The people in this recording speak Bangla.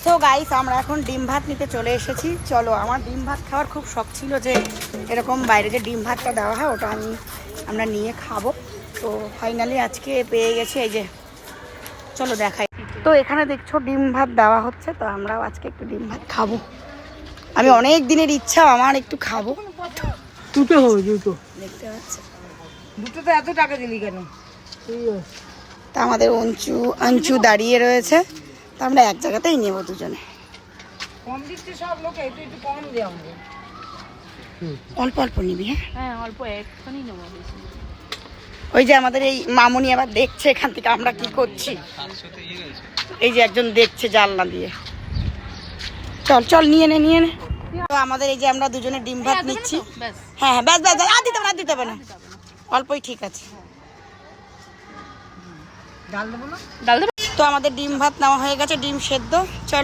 তো গাইস আমরা এখন ডিম ভাত নিতে চলে এসেছি। চলো, আমার ডিম ভাত খাওয়ার খুব শখ ছিল যে এরকম বাইরে যে ডিম ভাতটা দেওয়া হয় ওটা আমরা নিয়ে খাবো। তো ফাইনালি আজকে পেয়ে গেছি, এই যে চলো দেখাই। তো এখানে দেখছো ডিম ভাত দেওয়া হচ্ছে, তো আমরাও আজকে একটু ডিম ভাত খাবো। আমি অনেক দিনের ইচ্ছা আমার একটু খাবো। দুটো হবে, দুটো। দেখতে পাচ্ছি দুটো তো এত টাকা দিলি কেন? তা আমাদের অঞ্চু দাঁড়িয়ে রয়েছে, তা আমরা এক জায়গাতেই নেবো দুজনে। কম দিচ্ছে সব লোকে, একটু একটু কম দিয়ে আমাদের। অল্প অল্প নিবি। হ্যাঁ হ্যাঁ, অল্প একটুখানি নেবো, বেশি না। ওই যে আমাদের এই মামুনি আবার দেখছে এখান থেকে আমরা কি করছি। এই যে একজন দেখছে জানলা দিয়ে। চল চল নিয়ে নে নিয়ে নে। তো আমাদের এই যে আমরা দুজনে ডিম ভাত নিচ্ছি। ব্যাস। হ্যাঁ হ্যাঁ, ব্যাস ব্যাস ব্যাস, আর দিতে হবে না, অল্পই ঠিক আছে। ডাল দেবো না? ডাল দেবো। তো আমাদের ডিম ভাত নেওয়া হয়ে গেছে, ডিম সেদ্ধ। চল